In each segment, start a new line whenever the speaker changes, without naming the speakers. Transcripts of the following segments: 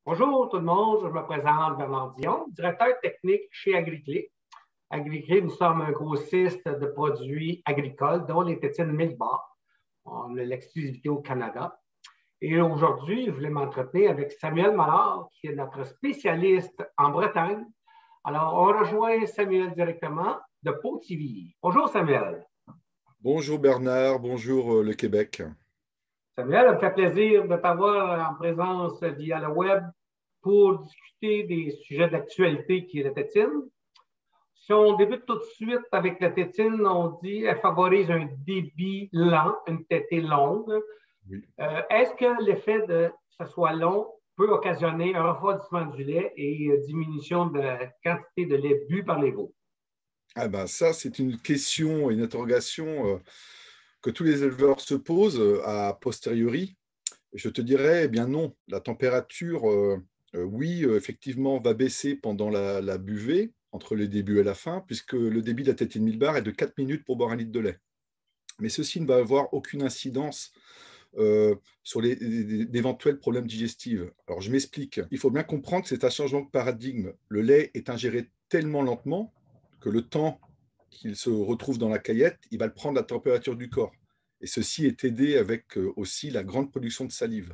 Bonjour tout le monde, je me présente Bernard Dion, directeur technique chez Agriclé. Agriclé, nous sommes un grossiste de produits agricoles, dont les tétines Millbar. On a l'exclusivité au Canada. Et aujourd'hui, je voulais m'entretenir avec Samuel Mallard, qui est notre spécialiste en Bretagne. Alors, on rejoint Samuel directement de Pontivy. Bonjour Samuel.
Bonjour Bernard, bonjour le Québec.
Samuel, ça me fait plaisir de t'avoir en présence via le web pour discuter des sujets d'actualité qui est la tétine. Si on débute tout de suite avec la tétine, on dit qu'elle favorise un débit lent, une tétée longue.
Oui.
Est-ce que l'effet de que ce soit long peut occasionner un refroidissement du lait et diminution de la quantité de lait bu par les veaux?
Ah ben ça, c'est une question, une interrogation que tous les éleveurs se posent a posteriori. Je te dirais, eh bien non, la température, oui, effectivement, va baisser pendant la buvée, entre le début et la fin, puisque le débit de la tétine Millbar est de 4 minutes pour boire un litre de lait. Mais ceci ne va avoir aucune incidence sur d'éventuels problèmes digestifs. Alors, je m'explique. Il faut bien comprendre que c'est un changement de paradigme. Le lait est ingéré tellement lentement que le temps qu'il se retrouve dans la caillette, il va le prendre à la température du corps. Et ceci est aidé avec aussi la grande production de salive.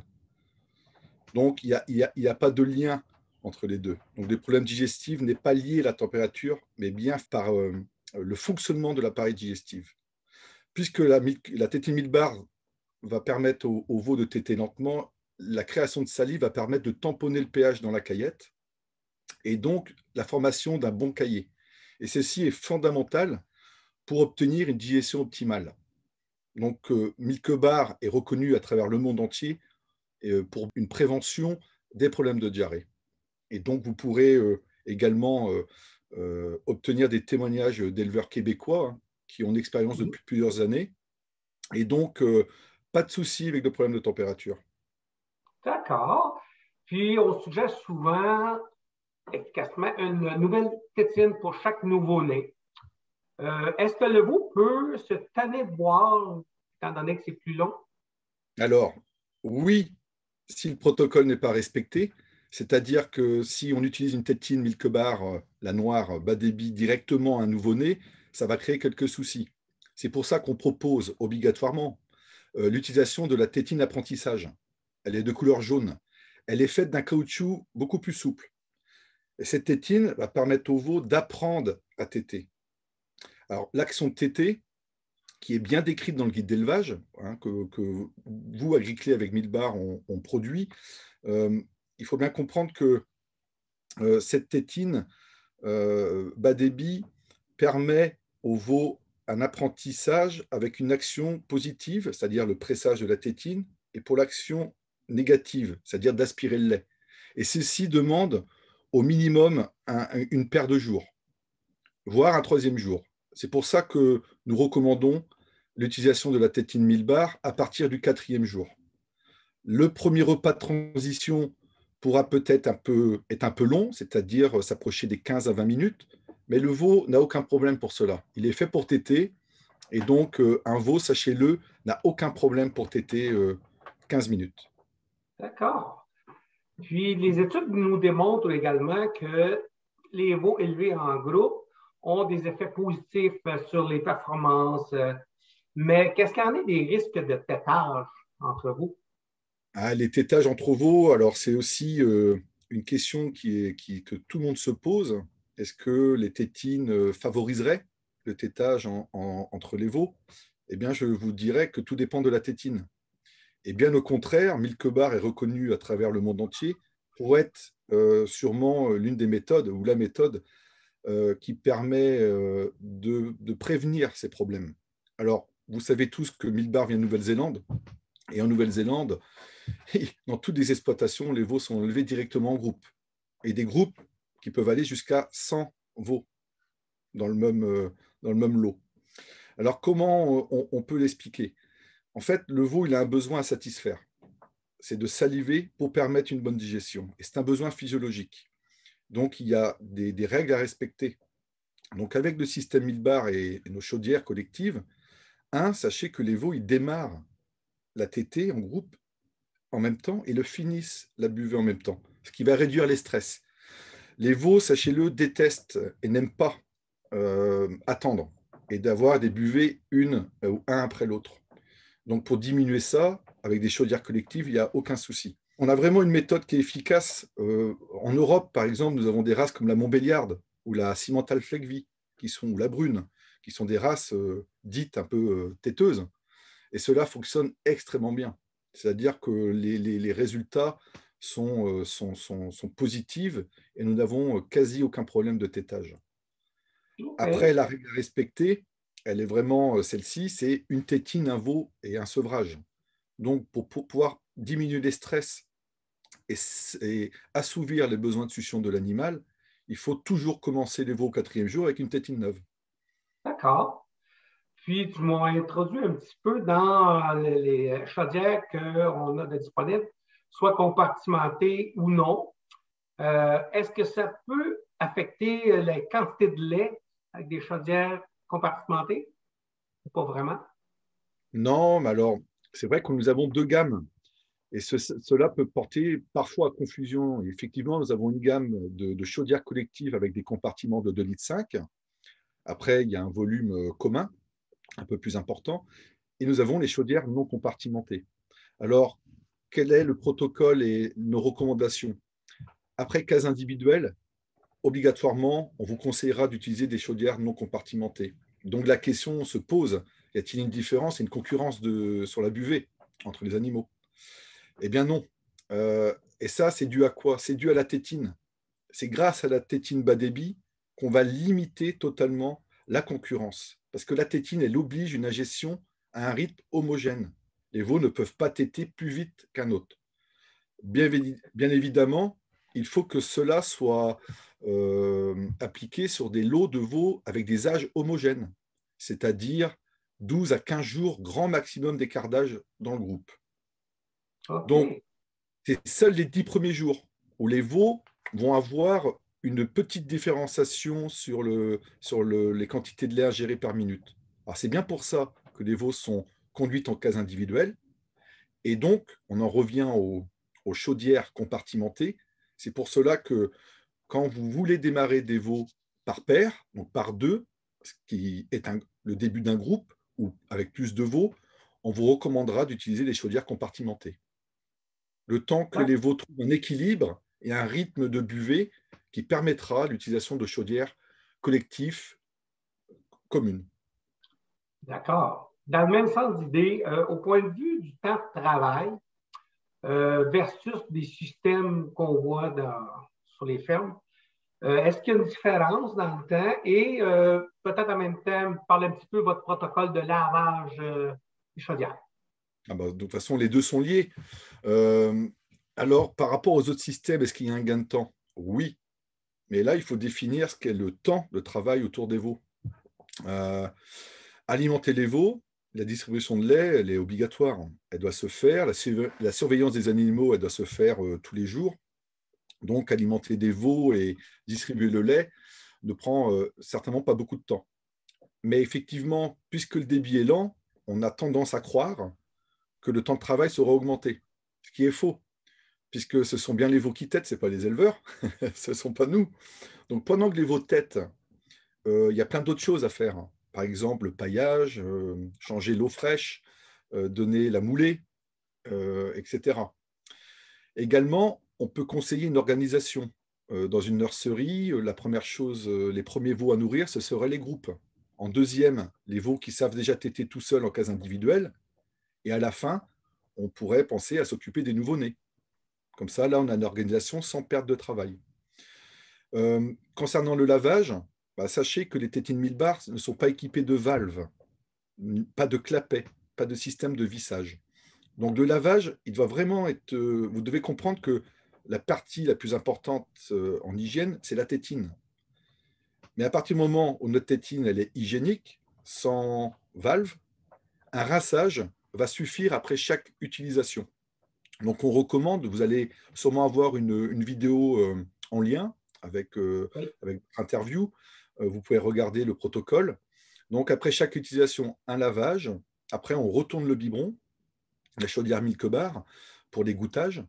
Donc, il n'y a pas de lien entre les deux. Donc, les problèmes digestifs n'est pas lié à la température, mais bien par le fonctionnement de l'appareil digestif. Puisque la tétine Millbar va permettre au veau de téter lentement, la création de salive va permettre de tamponner le pH dans la caillette et donc la formation d'un bon caillé. Et ceci est fondamental pour obtenir une digestion optimale. Donc, Milk Bar est reconnu à travers le monde entier pour une prévention des problèmes de diarrhée. Et donc, vous pourrez également obtenir des témoignages d'éleveurs québécois qui ont l'expérience depuis plusieurs années. Et donc, pas de souci avec le problème de température.
D'accord. Puis, on suggère souvent, efficacement, une nouvelle tétine pour chaque nouveau-né. Est-ce que le veau peut se tanner de boire, étant donné que c'est plus long?
Alors, oui, si le protocole n'est pas respecté, c'est-à-dire que si on utilise une tétine Milk Bar, la noire, bas débit, directement à un nouveau-né, ça va créer quelques soucis. C'est pour ça qu'on propose obligatoirement l'utilisation de la tétine apprentissage. Elle est de couleur jaune. Elle est faite d'un caoutchouc beaucoup plus souple. Et cette tétine va permettre au veau d'apprendre à téter. Alors, l'action de téter, qui est bien décrite dans le guide d'élevage, que vous, Agriclé, avec Millbar, on produit, il faut bien comprendre que cette tétine bas débit permet au veau un apprentissage avec une action positive, c'est-à-dire le pressage de la tétine, et pour l'action négative, c'est-à-dire d'aspirer le lait. Et ceci demande au minimum une paire de jours, voire un troisième jour. C'est pour ça que nous recommandons l'utilisation de la tétine Millbar à partir du quatrième jour. Le premier repas de transition pourra peut-être être un peu long, c'est-à-dire s'approcher des 15 à 20 minutes, mais le veau n'a aucun problème pour cela. Il est fait pour téter, et donc un veau, sachez-le, n'a aucun problème pour téter 15 minutes.
D'accord. Puis, les études nous démontrent également que les veaux élevés en groupe ont des effets positifs sur les performances. Mais qu'est-ce qu'il y en a des risques de tétage entre vous?
Ah, les tétages entre veaux, alors c'est aussi une question que tout le monde se pose. Est-ce que les tétines favoriseraient le tétage entre les veaux? Eh bien, je vous dirais que tout dépend de la tétine. Et bien au contraire, Milk Bar est reconnu à travers le monde entier pour être sûrement l'une des méthodes ou la méthode qui permet de prévenir ces problèmes. Alors, vous savez tous que Milk Bar vient de Nouvelle-Zélande. Et en Nouvelle-Zélande, dans toutes les exploitations, les veaux sont élevés directement en groupe. Et des groupes qui peuvent aller jusqu'à 100 veaux dans le même lot. Alors, comment on peut l'expliquer? En fait, le veau, il a un besoin à satisfaire. C'est de saliver pour permettre une bonne digestion. Et c'est un besoin physiologique. Donc, il y a des règles à respecter. Donc, avec le système Millbar et nos chaudières collectives, sachez que les veaux, ils démarrent la tétée en groupe en même temps et le finissent la buvée en même temps, ce qui va réduire les stress. Les veaux, sachez-le, détestent et n'aiment pas attendre et d'avoir des buvées une ou un après l'autre. Donc pour diminuer ça, avec des chaudières collectives, il n'y a aucun souci. On a vraiment une méthode qui est efficace. En Europe, par exemple, nous avons des races comme la Montbéliarde ou la Simmental Fleckvieh, ou la Brune, qui sont des races dites un peu têteuses. Et cela fonctionne extrêmement bien. C'est-à-dire que les résultats sont positifs et nous n'avons quasi aucun problème de tétage. Après,
OK.
la règle à respecter, elle est vraiment celle-ci, c'est une tétine, un veau et un sevrage. Donc, pour pouvoir diminuer les stress et assouvir les besoins de succion de l'animal, il faut toujours commencer les veaux au 4e jour avec une tétine neuve.
D'accord. Puis, tu m'as introduit un petit peu dans les chaudières qu'on a de disponibles, soit compartimentées ou non. Est-ce que ça peut affecter la quantité de lait avec des chaudières compartimentées? Ou pas vraiment?
Non, mais alors, c'est vrai que nous avons deux gammes. Et cela peut porter parfois à confusion. Et effectivement, nous avons une gamme de chaudières collectives avec des compartiments de 2,5 litres. Après, il y a un volume commun, un peu plus important. Et nous avons les chaudières non compartimentées. Alors, quel est le protocole et nos recommandations? Après cas individuel, obligatoirement, on vous conseillera d'utiliser des chaudières non compartimentées. Donc la question se pose, y a-t-il une différence et une concurrence sur la buvée entre les animaux? Eh bien non. Et ça, c'est dû à quoi? C'est dû à la tétine. C'est grâce à la tétine bas débit qu'on va limiter totalement la concurrence. Parce que la tétine, elle oblige une ingestion à un rythme homogène. Les veaux ne peuvent pas téter plus vite qu'un autre. Bien évidemment, il faut que cela soit appliqué sur des lots de veaux avec des âges homogènes, c'est-à-dire 12 à 15 jours, grand maximum d'écart d'âge dans le groupe. Donc,
OK.
c'est seuls les 10 premiers jours où les veaux vont avoir une petite différenciation sur les quantités de lait ingérées par minute. Alors, c'est bien pour ça que les veaux sont conduites en case individuelle. Et donc, on en revient aux chaudières compartimentées. C'est pour cela que quand vous voulez démarrer des veaux par paire, donc par deux, ce qui est le début d'un groupe, ou avec plus de veaux, on vous recommandera d'utiliser les chaudières compartimentées. Le temps que les veaux trouvent un équilibre et un rythme de buvée qui permettra l'utilisation de chaudières collectives communes.
D'accord. Dans le même sens d'idée, au point de vue du temps de travail versus des systèmes qu'on voit sur les fermes, est-ce qu'il y a une différence dans le temps et peut-être en même temps, parler un petit peu de votre protocole de lavage des chaudières?
Ah bah, de toute façon, les deux sont liés. Euh, alors, par rapport aux autres systèmes, est-ce qu'il y a un gain de temps? Oui, mais là, il faut définir ce qu'est le temps de travail autour des veaux. Euh, Alimenter les veaux, la distribution de lait, elle est obligatoire. Elle doit se faire. La surveillance des animaux, elle doit se faire tous les jours. Donc, alimenter des veaux et distribuer le lait ne prend certainement pas beaucoup de temps. Mais effectivement, puisque le débit est lent, on a tendance à croire que le temps de travail sera augmenté, ce qui est faux, puisque ce sont bien les veaux qui têtent, ce n'est pas les éleveurs, ce ne sont pas nous. Donc, pendant que les veaux têtent, il y a plein d'autres choses à faire. Par exemple, le paillage, changer l'eau fraîche, donner la moulée, etc. Également, on peut conseiller une organisation. Dans une nurserie, la première chose, les premiers veaux à nourrir, ce seraient les groupes. En deuxième, les veaux qui savent déjà téter tout seuls en case individuelle. Et à la fin, on pourrait penser à s'occuper des nouveau-nés. Comme ça, là, on a une organisation sans perte de travail. Concernant le lavage, bah, sachez que les tétines 1000 bars ne sont pas équipées de valves, pas de clapets, pas de système de vissage. Donc le lavage, il doit vraiment être. Vous devez comprendre que la partie la plus importante en hygiène, c'est la tétine. Mais à partir du moment où notre tétine elle est hygiénique, sans valve, un rinçage va suffire après chaque utilisation. Donc on recommande, vous allez sûrement avoir une vidéo en lien
Oui.
avec votre interview. Vous pouvez regarder le protocole. Donc après chaque utilisation, un lavage. Après, on retourne le biberon, la chaudière Milk Bar, pour les gouttages.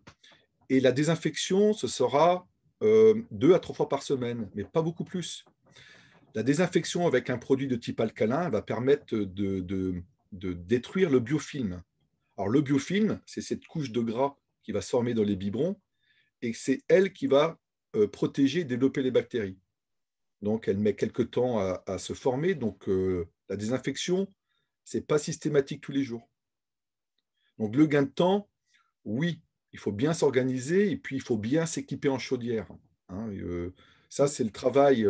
Et la désinfection, ce sera 2 à 3 fois par semaine, mais pas beaucoup plus. La désinfection avec un produit de type alcalin va permettre de détruire le biofilm. Alors, le biofilm, c'est cette couche de gras qui va se former dans les biberons et c'est elle qui va protéger et développer les bactéries. Donc, elle met quelques temps à se former. Donc, la désinfection, ce n'est pas systématique tous les jours. Donc, le gain de temps, oui, il faut bien s'organiser et puis il faut bien s'équiper en chaudière. Hein. Ça, c'est le travail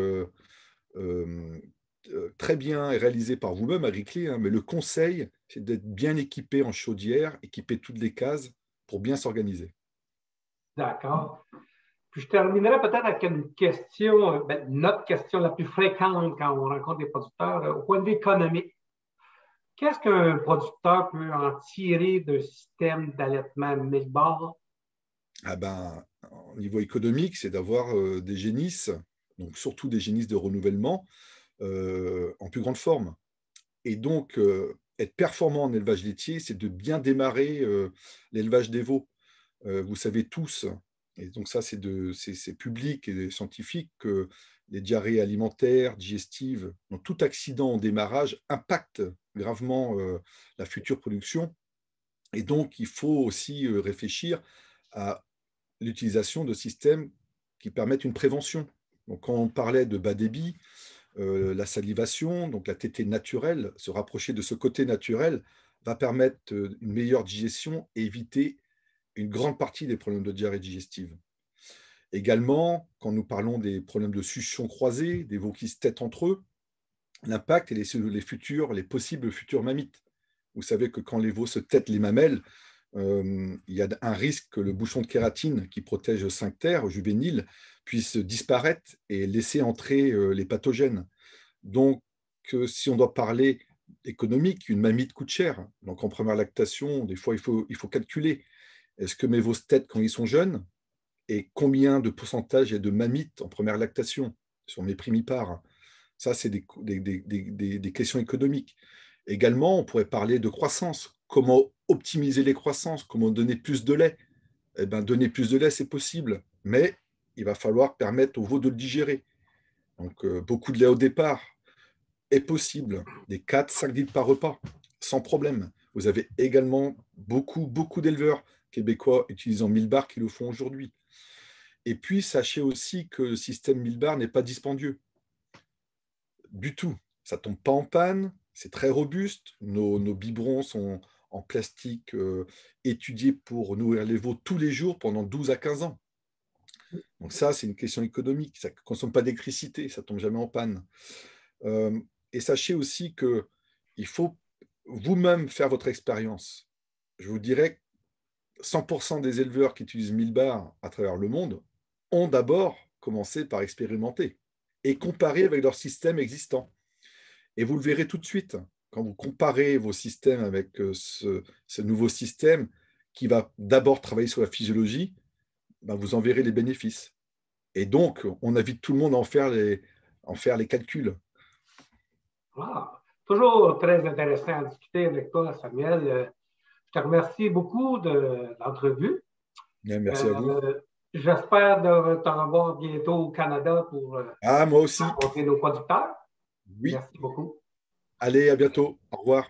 très bien réalisé par vous-même, Marie-Clé, hein, mais le conseil, c'est d'être bien équipé en chaudière, équiper toutes les cases pour bien s'organiser.
D'accord. Puis je terminerai peut-être avec une question, notre question la plus fréquente quand on rencontre des producteurs, au point de vue économique. Qu'est-ce qu'un producteur peut en tirer d'un système d'allaitement Milbar?
Ah ben, au niveau économique, c'est d'avoir des génisses, donc surtout des génisses de renouvellement, en plus grande forme. Et donc, être performant en élevage laitier, c'est de bien démarrer l'élevage des veaux. Vous savez tous, et donc ça c'est public et scientifique, que les diarrhées alimentaires, digestives, donc tout accident en démarrage impacte gravement la future production. Et donc, il faut aussi réfléchir à l'utilisation de systèmes qui permettent une prévention. Donc, quand on parlait de bas débit, la salivation, donc la tétée naturelle, se rapprocher de ce côté naturel va permettre une meilleure digestion et éviter une grande partie des problèmes de diarrhée digestive. Également, quand nous parlons des problèmes de succion croisée, des veaux qui se têtent entre eux, l'impact et les possibles futurs mammites. Vous savez que quand les veaux se têtent les mamelles, il y a un risque que le bouchon de kératine qui protège le sphincter juvénile puisse disparaître et laisser entrer les pathogènes. Donc, si on doit parler économique, une mamite coûte cher. Donc, en première lactation, des fois, il faut calculer. Est-ce que mes veaux se têtent quand ils sont jeunes? Et combien de pourcentage il y a de mammites en première lactation sur mes primipares? Ça, c'est des questions économiques. Également, on pourrait parler de croissance. Comment optimiser les croissances? Comment donner plus de lait? Eh bien, donner plus de lait, c'est possible, mais il va falloir permettre aux veaux de le digérer. Donc, beaucoup de lait au départ est possible, des 4-5 litres par repas, sans problème. Vous avez également beaucoup d'éleveurs québécois utilisant Milbar qui le font aujourd'hui. Et puis, sachez aussi que le système Milbar n'est pas dispendieux du tout. Ça ne tombe pas en panne, c'est très robuste. Nos biberons sont en plastique étudiés pour nourrir les veaux tous les jours pendant 12 à 15 ans. Donc ça, c'est une question économique. Ça ne consomme pas d'électricité, ça ne tombe jamais en panne. Et sachez aussi qu'il faut vous-même faire votre expérience. Je vous dirais que 100% des éleveurs qui utilisent Milbar à travers le monde ont d'abord commencé par expérimenter et comparer avec leur système existant. Et vous le verrez tout de suite, quand vous comparez vos systèmes avec ce nouveau système qui va d'abord travailler sur la physiologie, ben vous en verrez les bénéfices. Et donc, on invite tout le monde à en faire les calculs.
Ah, toujours très intéressant à discuter avec toi, Samuel. Je te remercie beaucoup de l'entrevue.
Bien, merci à vous.
J'espère de te revoir bientôt au Canada pour
Ah, moi aussi.
rencontrer nos producteurs.
Oui.
Merci beaucoup.
Allez, à bientôt. Au revoir.